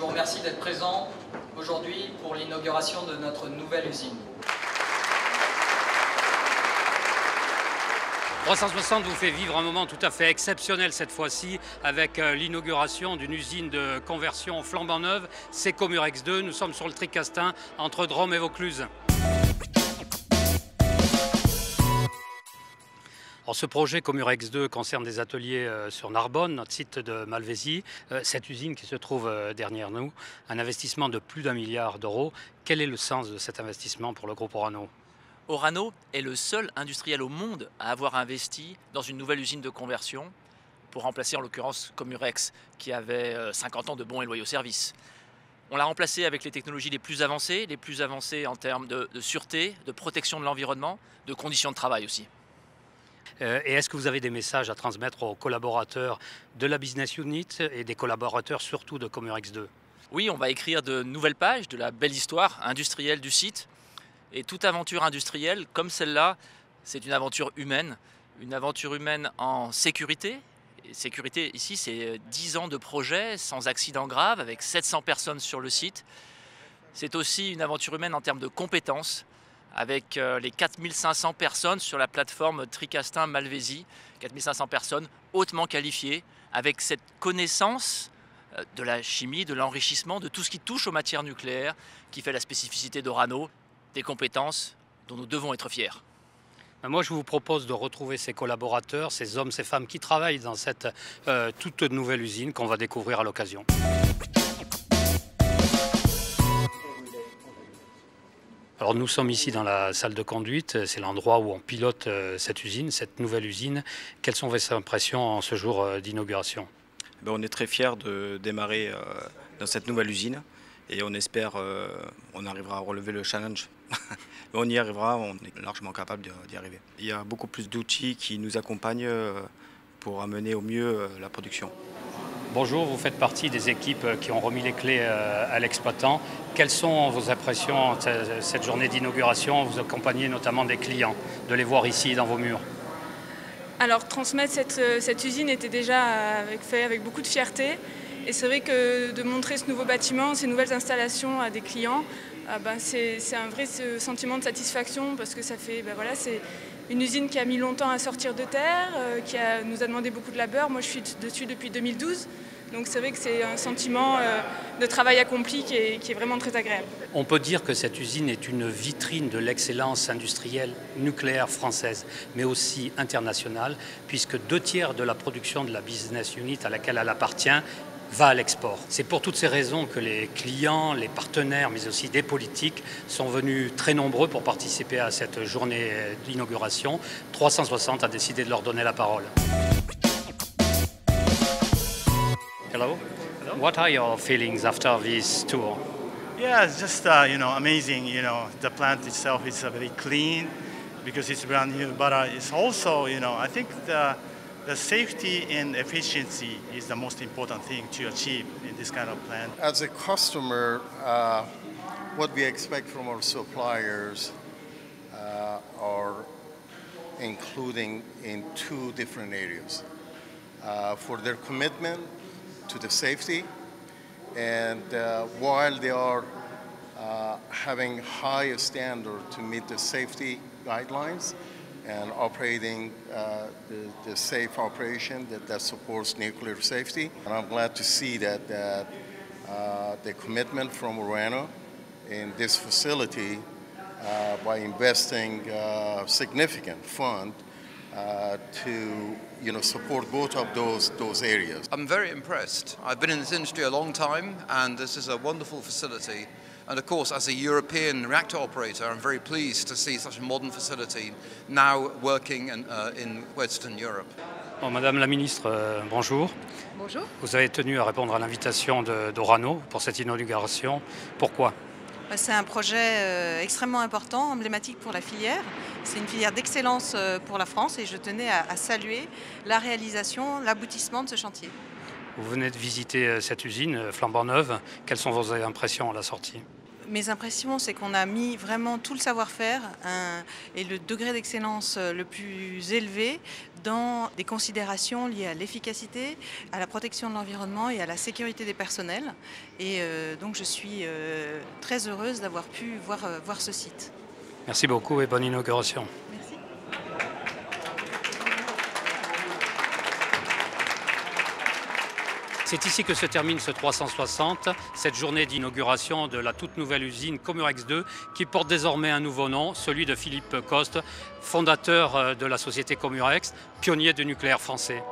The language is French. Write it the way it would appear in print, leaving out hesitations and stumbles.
vous remercie d'être présent aujourd'hui pour l'inauguration de notre nouvelle usine. 360 vous fait vivre un moment tout à fait exceptionnel cette fois-ci avec l'inauguration d'une usine de conversion flambant neuve, c'est Comurex 2. Nous sommes sur le Tricastin entre Drôme et Vaucluse. Alors, ce projet Comurex 2 concerne des ateliers sur Narbonne, notre site de Malvézy. Cette usine qui se trouve derrière nous, un investissement de plus d'1 milliard d'euros. Quel est le sens de cet investissement pour le groupe Orano ? Orano est le seul industriel au monde à avoir investi dans une nouvelle usine de conversion pour remplacer en l'occurrence Comurex qui avait 50 ans de bons et loyaux services. On l'a remplacé avec les technologies les plus avancées en termes de sûreté, de protection de l'environnement, de conditions de travail aussi. Et est-ce que vous avez des messages à transmettre aux collaborateurs de la Business Unit et des collaborateurs surtout de Comurex 2 ? Oui, on va écrire de nouvelles pages de la belle histoire industrielle du site. Et toute aventure industrielle comme celle-là, c'est une aventure humaine en sécurité. Et sécurité ici, c'est 10 ans de projet sans accident grave avec 700 personnes sur le site. C'est aussi une aventure humaine en termes de compétences avec les 4500 personnes sur la plateforme Tricastin Malvézy, 4500 personnes hautement qualifiées avec cette connaissance de la chimie, de l'enrichissement, de tout ce qui touche aux matières nucléaires qui fait la spécificité d'Orano. Des compétences dont nous devons être fiers. Moi, je vous propose de retrouver ces collaborateurs, ces hommes, ces femmes qui travaillent dans cette toute nouvelle usine qu'on va découvrir à l'occasion. Alors nous sommes ici dans la salle de conduite, c'est l'endroit où on pilote cette usine, cette nouvelle usine. Quelles sont vos impressions en ce jour d'inauguration ? On est très fiers de démarrer dans cette nouvelle usine. Et on espère on arrivera à relever le challenge. Mais on y arrivera, on est largement capable d'y arriver. Il y a beaucoup plus d'outils qui nous accompagnent pour amener au mieux la production. Bonjour, vous faites partie des équipes qui ont remis les clés à l'exploitant. Quelles sont vos impressions cette journée d'inauguration ? Vous accompagnez notamment des clients, de les voir ici dans vos murs. Alors transmettre cette usine était déjà fait avec beaucoup de fierté. Et c'est vrai que de montrer ce nouveau bâtiment, ces nouvelles installations à des clients, c'est un vrai sentiment de satisfaction parce que c'est une usine qui a mis longtemps à sortir de terre, nous a demandé beaucoup de labeur. Moi, je suis dessus depuis 2012, donc c'est vrai que c'est un sentiment de travail accompli qui est vraiment très agréable. On peut dire que cette usine est une vitrine de l'excellence industrielle nucléaire française, mais aussi internationale, puisque 2/3 de la production de la Business Unit à laquelle elle appartient va à l'export. C'est pour toutes ces raisons que les clients, les partenaires, mais aussi des politiques sont venus très nombreux pour participer à cette journée d'inauguration. 360 a décidé de leur donner la parole. Hello. Hello. What are your feelings after this tour? Yeah, it's just amazing. The plant itself is very clean because it's brand new, but it's also I think the safety and efficiency is the most important thing to achieve in this kind of plant. As a customer, what we expect from our suppliers are including in 2 different areas. For their commitment to the safety, and while they are having high standard to meet the safety guidelines, and operating the safe operation that supports nuclear safety. And I'm glad to see that the commitment from Orano in this facility by investing significant fund to support both of those areas. I'm very impressed. I've been in this industry a long time, and this is a wonderful facility. And of course, as a European reactor operator, I'm very pleased to see such a modern facility now working in Western Europe. Bon, Madame la Ministre, bonjour. Bonjour. Vous avez tenu à répondre à l'invitation d'Orano pour cette inauguration. Pourquoi ? C'est un projet extrêmement important, emblématique pour la filière. C'est une filière d'excellence pour la France et je tenais à saluer la réalisation, l'aboutissement de ce chantier. Vous venez de visiter cette usine flambant neuve. Quelles sont vos impressions à la sortie ? Mes impressions, c'est qu'on a mis vraiment tout le savoir-faire et le degré d'excellence le plus élevé dans des considérations liées à l'efficacité, à la protection de l'environnement et à la sécurité des personnels. Et donc je suis très heureuse d'avoir pu voir ce site. Merci beaucoup et bonne inauguration. Merci. C'est ici que se termine ce 360, cette journée d'inauguration de la toute nouvelle usine Comurex 2 qui porte désormais un nouveau nom, celui de Philippe Coste, fondateur de la société Comurex, pionnier du nucléaire français.